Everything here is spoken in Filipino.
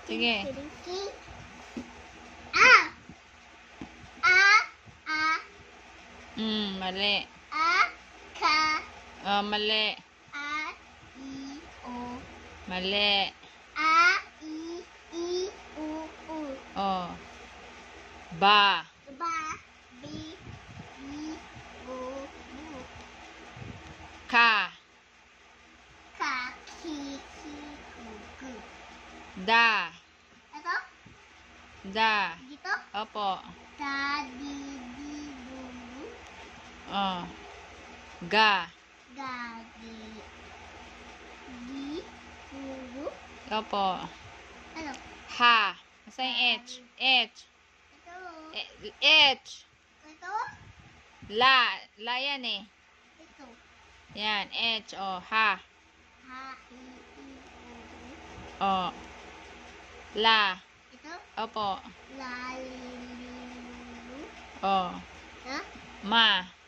Sige. A. A. A. Mali. A. Ka. Oh, mali. A. I. O. Mali. A. I. I. U. U. Oh. Ba. Ba. Bi. Bi. Bu. Bu. Ka. Ka. Ki. Ki. Ku. Ku. Da. Ito? Da. Dito? Opo. Da. Di. Di. Du. Du. Oh. Ga. Ga. Gi. Gi. Gu. Gu. Opo. Ano? Ha. Asa yung H? H. Ito. H. Ito? La. La yan eh. Ito. Yan. H. Oh. Ha. Ha. I. I. U. U. Oh. La. Ito? Opo. La. Li. Li. Lu. Lu. Oh. Ha? Ma.